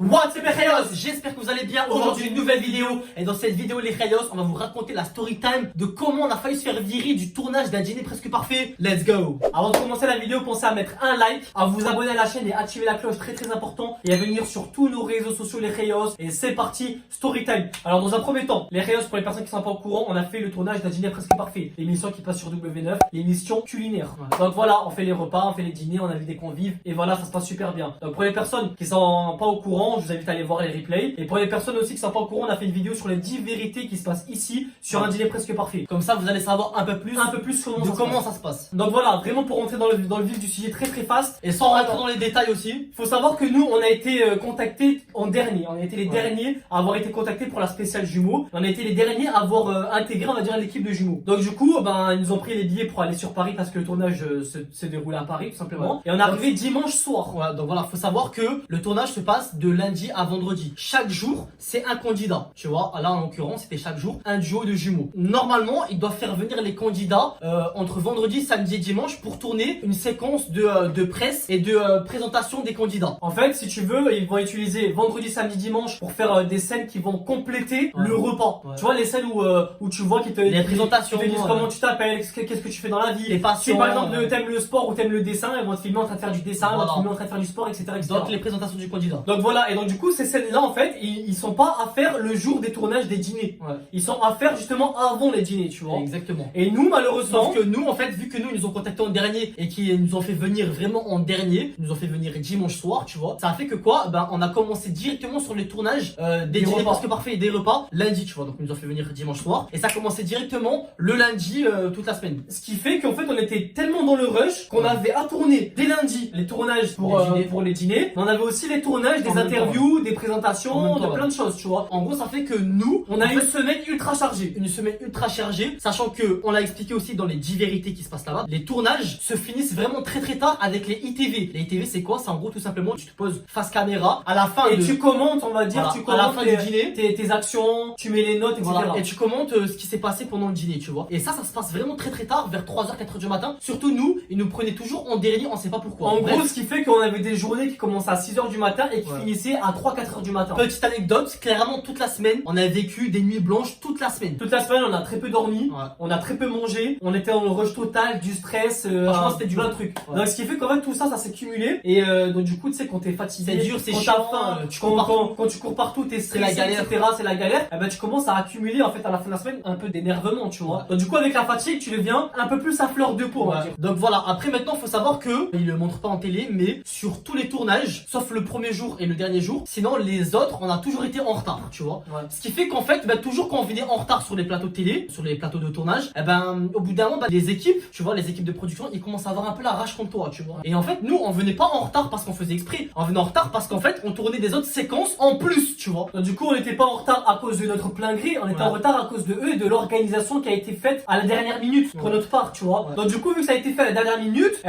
What's up les Rayos, j'espère que vous allez bien. Aujourd'hui une nouvelle vidéo. Et dans cette vidéo les Rayos, on va vous raconter la story time de comment on a failli se faire virer du tournage d'un dîner presque parfait. Let's go. Avant de commencer la vidéo, pensez à mettre un like, à vous abonner à la chaîne et activer la cloche, très important. Et à venir sur tous nos réseaux sociaux les Rayos. Et c'est parti, story time. Alors dans un premier temps, les Rayos, pour les personnes qui sont pas au courant, on a fait le tournage d'un dîner presque parfait. L'émission qui passe sur W9, l'émission culinaire. Donc voilà, on fait les repas, on fait les dîners, on invite des convives. Et voilà, ça se passe super bien. Donc pour les personnes qui sont pas au courant, je vous invite à aller voir les replays. Et pour les personnes aussi qui sont pas au courant, on a fait une vidéo sur les 10 vérités qui se passent ici sur un dîner presque parfait. Comme ça, vous allez savoir un peu plus comment ça se passe. Donc voilà, vraiment pour rentrer dans le vif du sujet très fast et sans rentrer dans les détails aussi. Faut savoir que nous, on a été contactés en dernier. On a été les derniers à avoir été contactés pour la spéciale jumeaux. On a été les derniers à avoir intégré, on va dire, l'équipe de jumeaux. Donc du coup, ils nous ont pris les billets pour aller sur Paris parce que le tournage se déroulait à Paris tout simplement. Et on est arrivé dimanche soir. Ouais, donc voilà, faut savoir que le tournage se passe de lundi à vendredi. Chaque jour, c'est un candidat. Tu vois, là en l'occurrence, c'était chaque jour un duo de jumeaux. Normalement, ils doivent faire venir les candidats entre vendredi, samedi et dimanche pour tourner une séquence de presse et de présentation des candidats. En fait, si tu veux, ils vont utiliser vendredi, samedi, dimanche pour faire des scènes qui vont compléter le repas. Tu vois, les scènes où tu vois qu'ils te les présentations, ils te disent comment tu t'appelles, qu'est-ce que tu fais dans la vie. Les passions. Si par exemple t'aimes le sport ou t'aimes le dessin, ils vont te filmer en train de faire du dessin, ils vont te filmer en train de faire du sport, etc. Donc les présentations du candidat. Donc voilà, et donc du coup ces scènes-là en fait, ils sont pas à faire le jour des tournages des dîners. Ils sont à faire justement avant les dîners, tu vois. Exactement. Et nous malheureusement, sauf que nous en fait, vu que nous ils nous ont contactés en dernier et qu'ils nous ont fait venir vraiment en dernier, ils nous ont fait venir dimanche soir, tu vois. Ça a fait que quoi, on a commencé directement sur les tournages des dîners presque parfaits et des repas lundi, tu vois. Donc ils nous ont fait venir dimanche soir et ça a commencé directement le lundi toute la semaine. Ce qui fait qu'en fait on était tellement dans le rush qu'on avait à tourner dès lundi les tournages pour les dîners, mais on avait aussi les tournages des interviews, des présentations, de plein de choses, tu vois. En gros, ça fait que nous, on a une semaine ultra chargée. Une semaine ultra chargée, sachant que, on l'a expliqué aussi dans les 10 vérités qui se passent là-bas, les tournages se finissent vraiment très tard avec les ITV. Les ITV, c'est quoi? C'est en gros tout simplement, tu te poses face caméra à la fin et tu commentes, on va dire, voilà, tu commentes à la fin du dîner, tes actions, tu mets les notes, etc. Voilà. Et tu commentes ce qui s'est passé pendant le dîner, tu vois. Et ça se passe vraiment très tard, vers 3h, 4h du matin. Surtout nous, ils nous prenaient toujours en dernier, on sait pas pourquoi. En gros, ce qui fait qu'on avait des journées qui commençaient à 6h du matin et qui finissaient à 3-4h du matin. Petite anecdote, clairement toute la semaine, on a vécu des nuits blanches toute la semaine. Toute la semaine, on a très peu dormi, on a très peu mangé, on était dans le rush total, du stress, franchement c'était du plein de trucs. Donc ce qui fait qu'en fait tout ça s'est cumulé et donc du coup tu sais quand t'es fatigué, c'est dur, c'est chiant, quand tu cours partout, t'es stressé, c'est la galère, etc. C'est la galère. Et tu commences à accumuler en fait à la fin de la semaine un peu d'énervement, tu vois. Donc du coup avec la fatigue, tu deviens un peu plus à fleur de peau, on va dire. Donc voilà. Après maintenant, faut savoir que ils le montrent pas en télé, mais sur tous les tournages, sauf le premier jour et le dernier jour, sinon les autres, on a toujours été en retard, tu vois. Ce qui fait qu'en fait, toujours quand on venait en retard sur les plateaux de télé, sur les plateaux de tournage, au bout d'un moment, les équipes, tu vois, les équipes de production, ils commencent à avoir un peu la rage contre toi, tu vois. Et en fait, nous, on venait pas en retard parce qu'on faisait exprès, on venait en retard parce qu'en fait, on tournait des autres séquences en plus, tu vois. Donc du coup, on n'était pas en retard à cause de notre plein gré, on était en retard à cause de eux et de l'organisation qui a été faite à la dernière minute pour notre part, tu vois. Donc du coup, vu que ça a été fait à la dernière minute,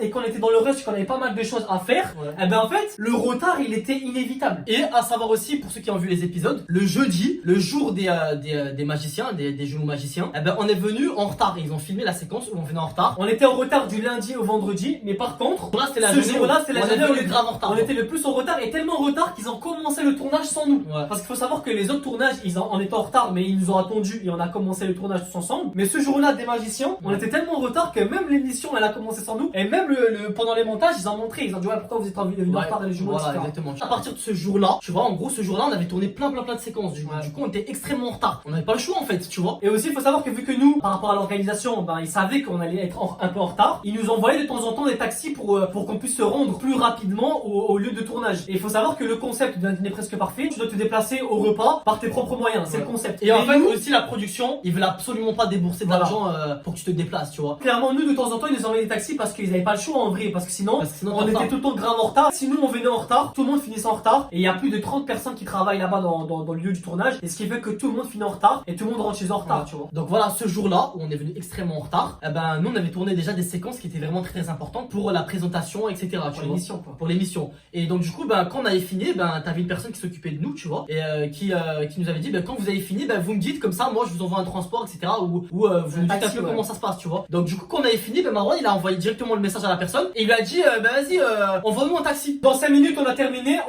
et qu'on était dans le rush, qu'on avait pas mal de choses à faire, en fait, le retard, il était inévitable. Et à savoir aussi, pour ceux qui ont vu les épisodes, le jeudi, le jour des magiciens, des jumeaux magiciens, on est venu en retard. Et ils ont filmé la séquence où on venait en retard. On était en retard du lundi au vendredi, mais par contre, là, c'était la journée où on était grave en retard. On était le plus en retard et tellement en retard qu'ils ont commencé le tournage sans nous. Parce qu'il faut savoir que les autres tournages, on était en retard, mais ils nous ont attendus et on a commencé le tournage tous ensemble. Mais ce jour-là, des magiciens, on était tellement en retard que même l'émission, elle a commencé sans nous. Et même pendant les montages, ils ont montré, ils ont dit pourquoi vous êtes venus en retard dans les jumeaux, etc. Exactement. À partir de ce jour-là, tu vois, en gros, ce jour-là, on avait tourné plein de séquences. Du coup, on était extrêmement en retard. On n'avait pas le choix en fait, tu vois. Et aussi, il faut savoir que vu que nous, par rapport à l'organisation, ils savaient qu'on allait être un peu en retard. Ils nous envoyaient de temps en temps des taxis pour qu'on puisse se rendre plus rapidement au lieu de tournage. Et il faut savoir que le concept d'un dîner presque parfait, tu dois te déplacer au repas par tes propres moyens. C'est le concept. Et en fait, aussi la production, ils veulent absolument pas débourser d'argent pour que tu te déplaces, tu vois. Clairement, nous, de temps en temps, ils nous envoyaient des taxis parce qu'ils n'avaient pas le choix en vrai, parce que sinon on était tout le temps grave en retard. Si nous on venait en retard, tout le monde finissait en retard. Et il y a plus de 30 personnes qui travaillent là-bas dans le lieu du tournage. Et ce qui fait que tout le monde finit en retard et tout le monde rentre chez eux en retard, tu vois. Donc voilà, ce jour-là où on est venu extrêmement en retard, nous on avait tourné déjà des séquences qui étaient vraiment très importantes pour la présentation, etc. Pour l'émission, quoi. Pour l'émission. Et donc du coup, quand on avait fini, t'avais une personne qui s'occupait de nous, tu vois, et qui nous avait dit, quand vous avez fini, vous me dites comme ça, moi je vous envoie un transport, etc. Ou vous me dites un peu comment ça se passe, tu vois. Donc du coup, quand on avait fini, Marwan il a envoyé directement le message à la personne et il lui a dit, vas-y, envoie-nous un taxi. Dans 5 minutes, on a terminé,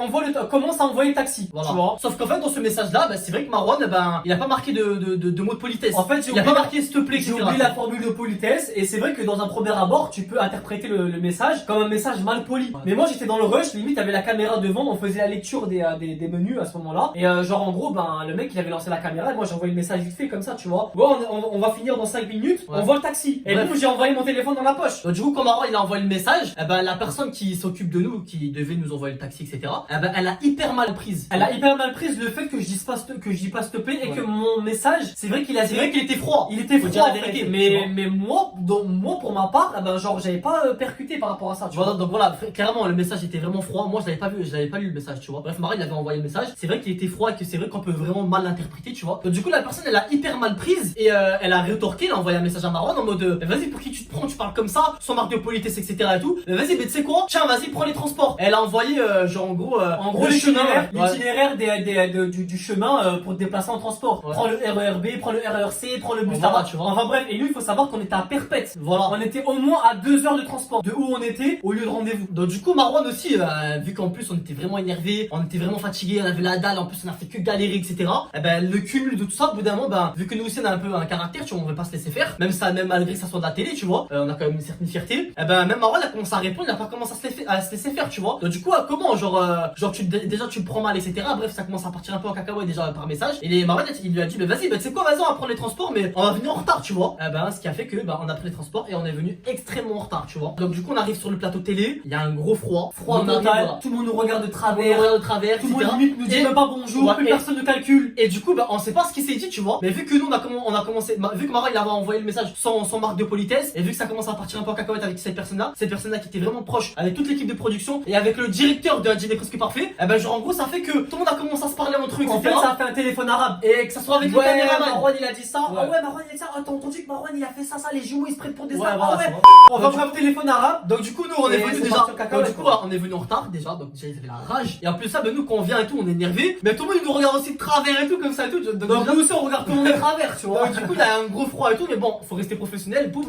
commence à envoyer le taxi. Voilà. Tu vois. Sauf qu'en fait, dans ce message-là, bah, c'est vrai que Marwan, il a pas marqué de mots de politesse. En fait, il a pas marqué s'il te plaît, j'ai etc. oublié la formule de politesse et c'est vrai que dans un premier abord, tu peux interpréter le message comme un message mal poli. Ouais. Mais moi, j'étais dans le rush, limite, t'avais la caméra devant, on faisait la lecture des menus à ce moment-là. Et genre, en gros, le mec, il avait lancé la caméra et moi, j'ai envoyé le message vite fait comme ça, tu vois. Bon, on va finir dans 5 minutes, Ouais. on voit le taxi. Et Bref. du coup, j'ai envoyé mon téléphone dans la poche. Donc, du coup, quand Marwan il a envoyé le message, la personne qui s'occupe de nous, qui devait nous envoyer le taxi, etc., elle a hyper mal prise. Elle a hyper mal prise le fait que je dis pas s'il te plaît et Ouais. que mon message, c'est vrai qu'il était froid. Il était Faut froid, dire la en fait. vérité, tu vois. mais moi, pour ma part, genre, j'avais pas percuté par rapport à ça, tu vois. Voilà, donc voilà, clairement le message était vraiment froid. Moi je l'avais pas lu le message, tu vois. Bref, Marwan il avait envoyé le message. C'est vrai qu'il était froid et que c'est vrai qu'on peut vraiment mal l'interpréter, tu vois. Donc du coup la personne elle a hyper mal prise et elle a rétorqué, elle a envoyé un message à Marwan en mode vas-y pour qui tu te prends, tu parles comme ça, sans marque de politesse, etc. et tout. Vas-y, mais tu sais quoi, tiens vas-y prends les transports. Elle a envoyé genre en gros le chemin, l'itinéraire du chemin pour te déplacer en transport. Ouais. Prends le RERB, prends le RERC, prends le bus Voilà, là-bas. tu vois. Enfin bref, et nous il faut savoir qu'on était à Perpète. Voilà. On était au moins à 2 heures de transport de où on était au lieu de rendez-vous. Donc du coup Marwan aussi, vu qu'en plus on était vraiment énervé, on était vraiment fatigué, on avait la dalle, en plus on a fait que galérer, etc. Et le cumul de tout ça, au bout d'un moment, vu que nous aussi on a un peu un caractère, tu vois, on veut pas se laisser faire, même malgré que ça soit de la télé, tu vois, on a quand même une certaine fierté. Même Marwan a commencé à répondre, il a pas commencé à se laisser faire, tu vois. Donc du coup comment, déjà tu le prends mal, etc. Bref, ça commence à partir un peu en cacahuète déjà par message. Et Marwan il lui a dit vas-y, tu sais quoi, vas-y on va prendre les transports, mais on va venir en retard, tu vois. Ce qui a fait que on a pris les transports et on est venu extrêmement en retard, tu vois. Donc du coup on arrive sur le plateau télé, il y a un gros froid Froid On arrive, total, voilà. tout le monde nous regarde de On travers. regarde de travers, Tout le etc. monde limite nous dit Et- même pas bonjour, Ouais, plus et- personne ne calcule. Et du coup, on sait pas ce qui s'est dit, tu vois. Mais vu que nous, on a commencé, vu que Mara, il avait envoyé le message sans marque de politesse, et vu que ça commence à partir un peu en cacahuète avec cette personne-là qui était vraiment proche avec toute l'équipe de production et avec le directeur d'un dîner presque parfait, genre en gros, ça fait que tout le monde a commencé à se parler entre eux, etc. En fait, ça a fait un téléphone arabe. Et que ça soit avec le Ouais, caméraman. Marwan il a dit ça. Ouais. Ah ouais, Marwan il a dit ça. Ah, t'as entendu que Marwan il a fait ça, les jumeaux ils se prennent pour des Ouais, stars. voilà, Ah ouais. tu vois. On va faire un téléphone arabe. Donc du coup nous on est Et venu c'est déjà. parti en cacahuète, Donc du coup quoi. on est venu en retard déjà, donc déjà ils avaient la rage. Et en plus ça nous quand on vient et tout on est énervé, mais tout le monde il nous regarde aussi de travers et tout comme ça et tout. Donc Donc déjà- nous aussi on regarde tout le monde de travers, tu vois. Donc, du coup, il y a un gros froid et tout, mais bon, faut rester professionnel. Boum,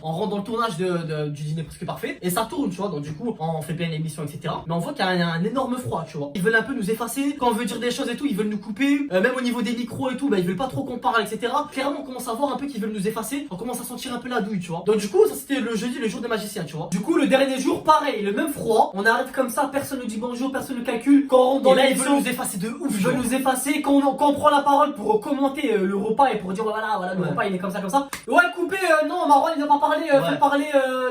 on rentre dans le tournage du dîner presque parfait et ça tourne, tu vois. Donc, du coup, on fait bien l'émission, etc. Mais on voit qu'il y a un énorme froid, tu vois. Ils veulent un peu nous effacer. Quand on veut dire des choses et tout, ils veulent nous couper. Même au niveau des micros et tout, ils veulent pas trop qu'on parle, etc. Clairement, on commence à voir un peu qu'ils veulent nous effacer. On commence à sentir un peu la douille, tu vois. Donc, du coup, ça c'était le jeudi, le jour des magiciens, tu vois. Du coup, le dernier jour, pareil, le même froid. On arrive comme ça, personne ne dit bonjour, personne ne calcule. Quand on rentre dans Et là, ils l'émission, veulent nous effacer de ouf, ils tu veulent vois. nous effacer. Quand on prend la parole pour commenter le repas et pour dire voilà, le Ouais. repas il est comme ça. Ouais, coupé, non, Marwan il n'a pas parlé, Ouais. faites parler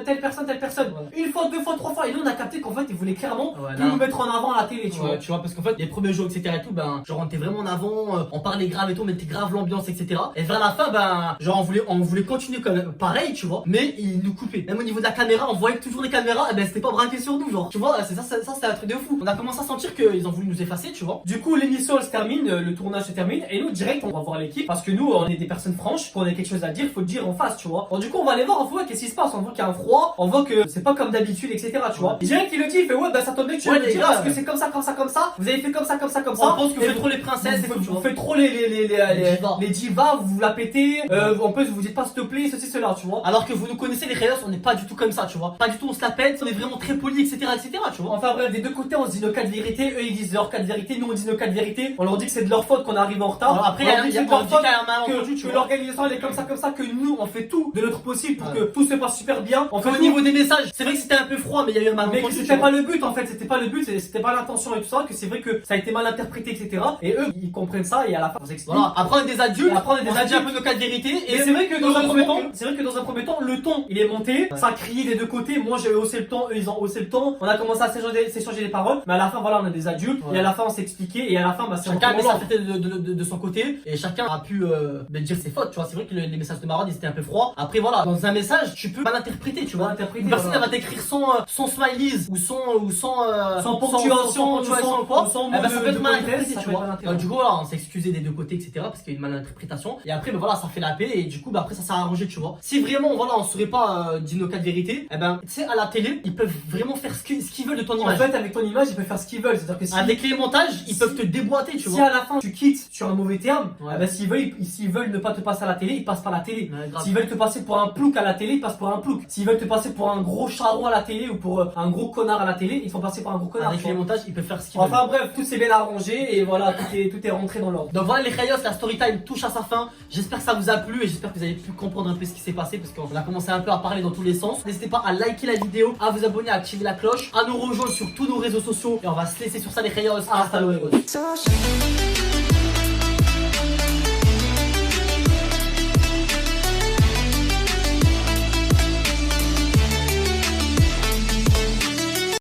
telle personne. Ouais. Une fois, 2 fois, 3 fois. Et nous on a capté qu'en fait, ils voulaient clairement Ouais, plus là. nous mettre en avant à la télé, tu vois. Ouais, tu vois, parce qu'en fait, les premiers jours, etc. et tout, genre, on était vraiment en avant, on parlait grave et tout, on mettait grave l'ambiance, etc. Et vers la fin, genre, on voulait continuer quand même pareil, tu vois, mais ils nous coupaient. Même au niveau de la caméra, on voyait que toujours les caméras, c'était pas braqué sur nous, genre, tu vois, c'est ça, c'était un truc de fou. On a commencé à sentir qu'ils ont voulu nous effacer, tu vois. Du coup, l'émission elle se termine, le tournage se termine, et nous direct on va voir l'équipe parce que nous on est des personnes franches, quand on a quelque chose à dire, faut le dire en face, tu vois. Bon, du coup, on va aller voir, on voit qu'est-ce qui se passe, on voit qu'il y a un froid, on voit que c'est pas comme d'habitude, etc. Tu vois. Et direct il le dit, il fait ouais, ça tombe bien que tu Ouais, le les dire gars, parce que ouais. c'est comme ça, vous avez fait comme ça. On pense que vous faites trop les princesses et tout, tu Vous vois. faites trop divas. les divas, vous la pétez, en plus vous dites pas s'il te plaît, ceci, cela, tu vois. Alors que vous nous connaissez, les Reyes, on n'est pas du tout comme ça, tu vois. Pas du tout, on se la pète, on est vraiment très poli, etc., tu vois. Enfin bref, des deux côtés on se dit nos 4 vérités, eux ils disent leurs 4 vérités, nous on dit nos 4 vérités, on leur dit que c'est de leur faute qu'on arrive en retard. Alors après, on leur il dit y a que c'est de leur faute un malentendu, tu que vois. l'organisation elle est comme ça, que nous on fait tout de notre possible pour Ouais. que tout se passe super bien. On fait Au tout. niveau des messages, c'est vrai que c'était un peu froid, mais il y a eu un Mais malentendu. que tu c'était vois. pas le but en fait, c'était pas l'intention et tout ça, que c'est vrai que ça a été mal interprété, etc. Et eux ils comprennent ça et à la fin on s'explique. Voilà, après on est des adultes, Et après, on est des se dit adultes. un peu nos cas de vérité, Et c'est vrai que dans un premier temps, heureusement le ton il est monté, ça a crié des deux côtés. Moi j'ai haussé le ton, eux ils ont haussé le ton. On a commencé à s'échanger les paroles, mais à la fin voilà on est des adultes. Ouais. Et à la fin on s'est expliqué et à la fin c'est chacun met encore sa fierté de son côté et chacun a pu dire ses fautes, tu vois. C'est vrai que les messages de Marwan ils étaient un peu froids. Après voilà, dans un message tu peux mal interpréter, tu vois. Une personne elle va t'écrire sans smileys ou sans ponctuation, ou quoi. sans Eh ben, mot ça de peut être mal politesse, interprété, ça tu peut être vois. mal interprété. Du coup voilà, on s'est excusé des deux côtés, etc. parce qu'il y a une mal interprétation. Et après voilà, ça fait la paix et du coup après ça s'est arrangé, tu vois. Si vraiment voilà on saurait pas dit nos cas de vérité, tu sais à la télé ils peuvent vraiment faire ce qu'ils veulent de ton En image. fait avec ton image ils peuvent faire ce qu'ils veulent, c'est-à-dire que si Avec les montages, ils peuvent te déboîter, tu si vois. à la fin tu quittes sur un mauvais terme, Ouais. s'ils veulent ne pas te passer à la télé, ils passent par la télé. Ouais, grave. S'ils veulent te passer pour un plouc à la télé, ils passent pour un plouc. S'ils veulent te passer pour un gros charron à la télé ou pour un gros connard à la télé, ils font passer par un gros connard. Avec fait les montages, ils peuvent faire ce qu'ils veulent. Enfin bref, tout s'est bien arrangé et voilà, tout est rentré dans l'ordre. Donc voilà les Rayos, la story time touche à sa fin. J'espère que ça vous a plu et j'espère que vous avez pu comprendre un peu ce qui s'est passé parce qu'on a commencé un peu à parler dans tous les sens. N'hésitez pas à liker la vidéo, à vous abonner, à activer la cloche, à nous rejoindre sur tous nos réseaux sociaux et on va se laisser sur ça les Rayos. Hasta luego. So